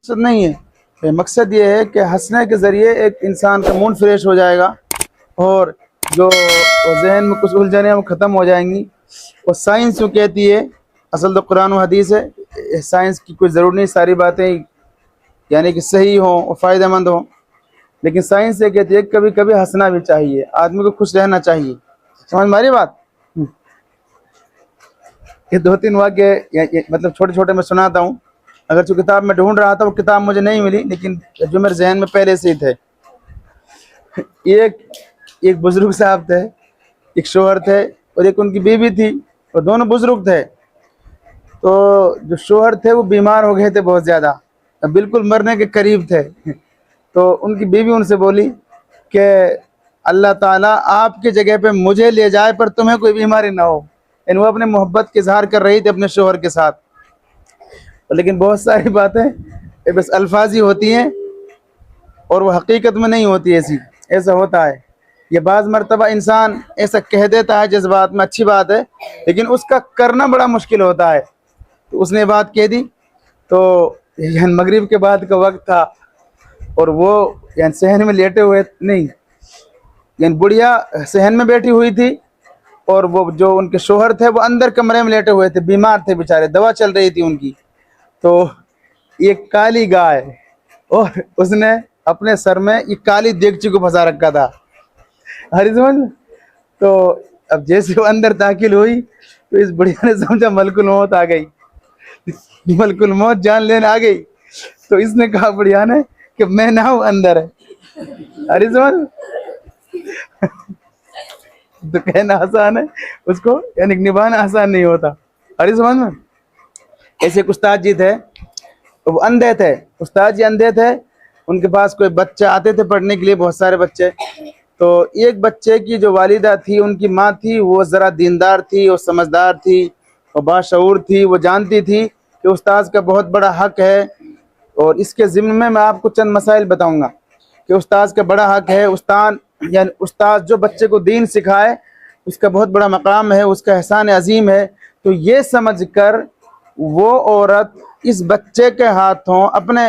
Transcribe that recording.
مقصد نہیں ہے، مقصد یہ ہے کہ ہنسنے کے ذریعے ایک انسان کا موڈ فریش ہو جائے گا اور جو ذہن میں کچھ الجھنیں وہ ختم ہو جائیں گی۔ اور سائنس جو کہتی ہے، اصل تو قرآن و حدیث ہے، سائنس کی کوئی ضرورت نہیں، ساری باتیں یعنی کہ صحیح ہوں اور فائدہ مند ہوں، لیکن سائنس یہ کہتی ہے کہ کبھی کبھی ہنسنا بھی چاہیے، آدمی کو خوش رہنا چاہیے۔ سمجھ میں آ رہی بات؟ یہ دو تین واقعے مطلب چھوٹے چھوٹے میں سناتا ہوں، اگر جو کتاب میں ڈھونڈ رہا تھا وہ کتاب مجھے نہیں ملی، لیکن جو میرے ذہن میں پہلے سے ہی تھے۔ ایک بزرگ صاحب تھے، ایک شوہر تھے اور ایک ان کی بیوی تھی، اور دونوں بزرگ تھے۔ تو جو شوہر تھے وہ بیمار ہو گئے تھے بہت زیادہ، بالکل مرنے کے قریب تھے۔ تو ان کی بیوی ان سے بولی کہ اللہ تعالیٰ آپ کی جگہ پہ مجھے لے جائے پر تمہیں کوئی بیماری نہ ہو، یعنی وہ اپنے محبت کے اظہار کر رہی تھی اپنے شوہر کے ساتھ۔ لیکن بہت ساری باتیں بس الفاظی ہوتی ہیں اور وہ حقیقت میں نہیں ہوتی، ایسا ہوتا ہے۔ یہ بعض مرتبہ انسان ایسا کہہ دیتا ہے جذبات میں، اچھی بات ہے، لیکن اس کا کرنا بڑا مشکل ہوتا ہے۔ تو اس نے بات کہہ دی، تو یعنی مغرب کے بعد کا وقت تھا اور وہ یعنی صحن میں لیٹے ہوئے نہیں، یعنی بڑھیا صحن میں بیٹھی ہوئی تھی اور وہ جو ان کے شوہر تھے وہ اندر کمرے میں لیٹے ہوئے تھے، بیمار تھے بیچارے، دوا چل رہی تھی ان کی۔ تو ایک کالی گائے اور اس نے اپنے سر میں ایک کالی دیگچی کو پھنسا رکھا تھا، ہری سمجھ میں۔ تو اب جیسے وہ اندر داخل ہوئی تو اس بڑھیا نے سمجھا ملک الموت آ گئی، ملک الموت جان لینے آ گئی۔ تو اس نے کہا بڑھیا نے کہ میں نہ ہوں اندر ہے، ہری سمجھ میں۔ تو کہنا آسان ہے، اس کو یعنی نبھانا آسان نہیں ہوتا، ہری سمجھ میں۔ ایسے ایک استاد جی تھے، وہ اندھے تھے، استاد جی اندھے تھے، ان کے پاس کوئی بچے آتے تھے پڑھنے کے لیے، بہت سارے بچے۔ تو ایک بچے کی جو والدہ تھی، ان کی ماں تھی، وہ ذرا دیندار تھی اور سمجھدار تھی اور باشعور تھی، وہ جانتی تھی کہ استاد کا بہت بڑا حق ہے۔ اور اس کے ضمن میں آپ کو چند مسائل بتاؤں گا کہ استاد کا بڑا حق ہے، یعنی استاد جو بچے کو دین سکھائے اس کا بہت بڑا مقام ہے، اس کا احسان عظیم ہے۔ تو یہ سمجھ کر وہ عورت اس بچے کے ہاتھوں اپنے